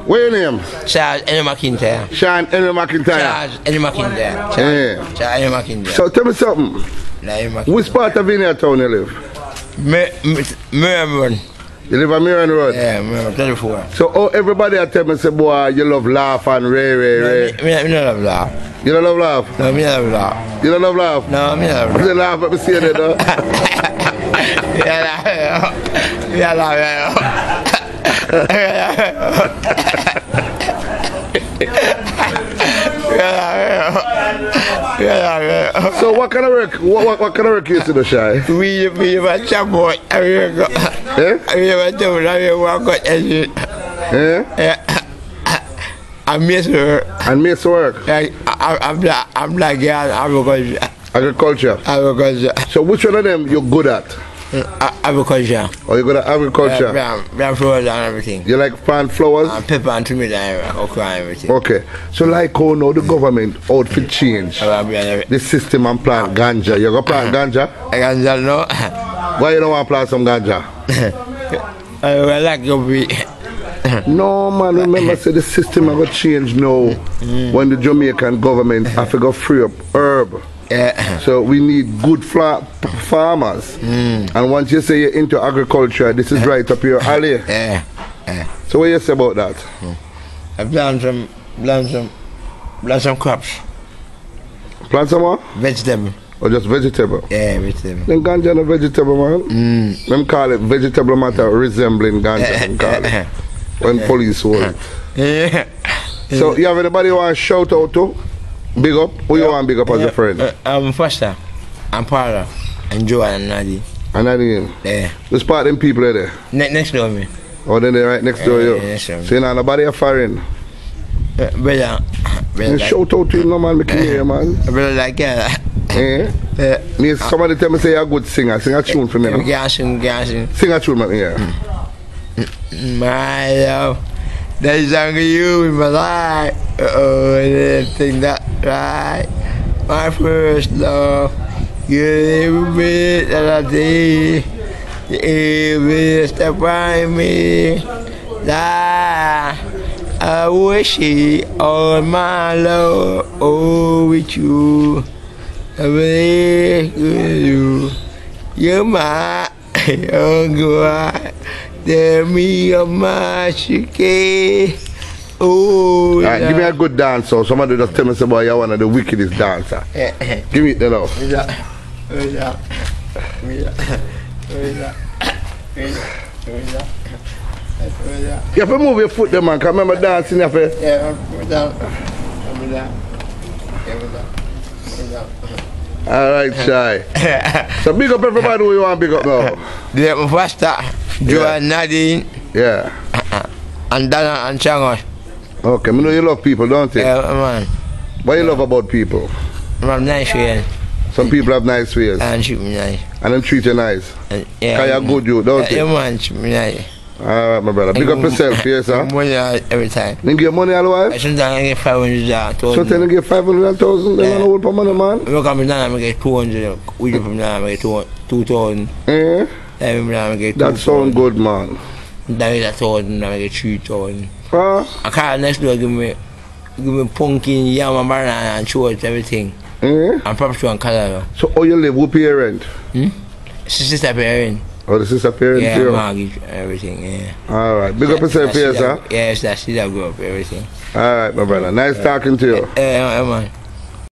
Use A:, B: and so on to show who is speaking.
A: What your name?
B: Charles N. McIntyre.
A: Sean N. McIntyre.
B: Charles N. McIntyre. Charles N. McIntyre.
A: So tell me something. Which part of Vineyard Town you live?
B: Miller-Welters.
A: You live on Mirren Road?
B: Yeah, Miller-Welters, 34.
A: So everybody I tell me say, boy, you love laugh and ray.
B: Me don't love laugh.
A: You don't love laugh?
B: No, me don't love laugh.
A: You don't love laugh?
B: No, me don't love
A: You laugh at me saying that though? So what kind of work? What kind of work you used to do, Shy?
B: We were chatbot. I miss her.
A: And miss work?
B: I'm like
A: agriculture. So which one of them you're good at?
B: Agriculture.
A: Oh, you're good at agriculture?
B: Plant flowers and everything.
A: You like plant flowers?
B: And pepper and tomato and okra and everything.
A: Okay. So like how now the government outfit change the system and plant ganja. You go plant ganja?
B: Ganja no.
A: Why you don't want to plant some ganja?
B: I like your beat.
A: No man, remember say the system are going to change now when the Jamaican government have to go free up herb.
B: Yeah.
A: So we need good farmers. And once you say you're into agriculture, this is right up your alley.
B: Yeah.
A: So what you say about that?
B: I plant some crops.
A: Plant some what?
B: Vegetable.
A: Or just vegetable?
B: Yeah, vegetable.
A: Then ganja no vegetable, man. Them call it vegetable matter resembling ganja. Them call it. When police hold.
B: Yeah.
A: So you have anybody you want to shout out to? Big up? Who you want to big up as a friend?
B: Foster, and Paula, and Joe and Nadine.
A: And Nadine?
B: Yeah.
A: Which part of them people are there?
B: Next door me.
A: Oh, then they're right next door you?
B: Yeah, next door me.
A: So you know nobody are foreign?
B: Brother.
A: You shout out to him, no man, make him hear, man.
B: Brother like that.
A: Me, somebody tell me say you're a good singer. Sing a tune for me now.
B: Sing.
A: Sing a tune, man, yeah.
B: My love, there's only you in my life. Oh, I didn't think that right. My first love, you live with me that I did. You will step by me. I wish it all my love, oh, with you. I believe with you. You're my young girl. Tell me how much you care. Oh,
A: right, give me a good dancer. Somebody just tell me say, boy, you're one of the wickedest dancer. Give me that now. You have to move your foot there, man. Can remember dancing, you have to... Alright, Shy. So big up everybody who you want to big up now.
B: Yeah, Foster, Joe and Nadine.
A: Yeah.
B: And Dana and Changos.
A: Okay, I know you love people, don't you?
B: Yeah, man.
A: What you love about people?
B: I'm nice ways.
A: Some people have nice ways.
B: And treat me nice.
A: And them treat you nice.
B: Yeah.
A: Cause you're good, you, don't you?
B: Yeah, man, treat me nice.
A: Alright, my brother. Big up yourself, yes, sir.
B: Money every time.
A: You get money all the while?
B: Sometimes I get 500,000.
A: Sometimes you get 500,000? They don't hold for money, man.
B: Look at me now, I get 200. We do from now, I get 2,000.
A: Eh?
B: I get
A: that sound good, man.
B: Then I get 1,000, I get 3,000.
A: I
B: can't next door give me pumpkin, yam and banana and shorts, everything.
A: Eh?
B: And property and color.
A: So how you live? Who pay your rent?
B: Sister parent.
A: Oh, the sister parent?
B: Yeah, mortgage, everything, yeah.
A: Alright, big up yourself here, sir.
B: Yes, that's it, I grew up, everything.
A: Alright, my brother. Nice talking to you.
B: Yeah, man.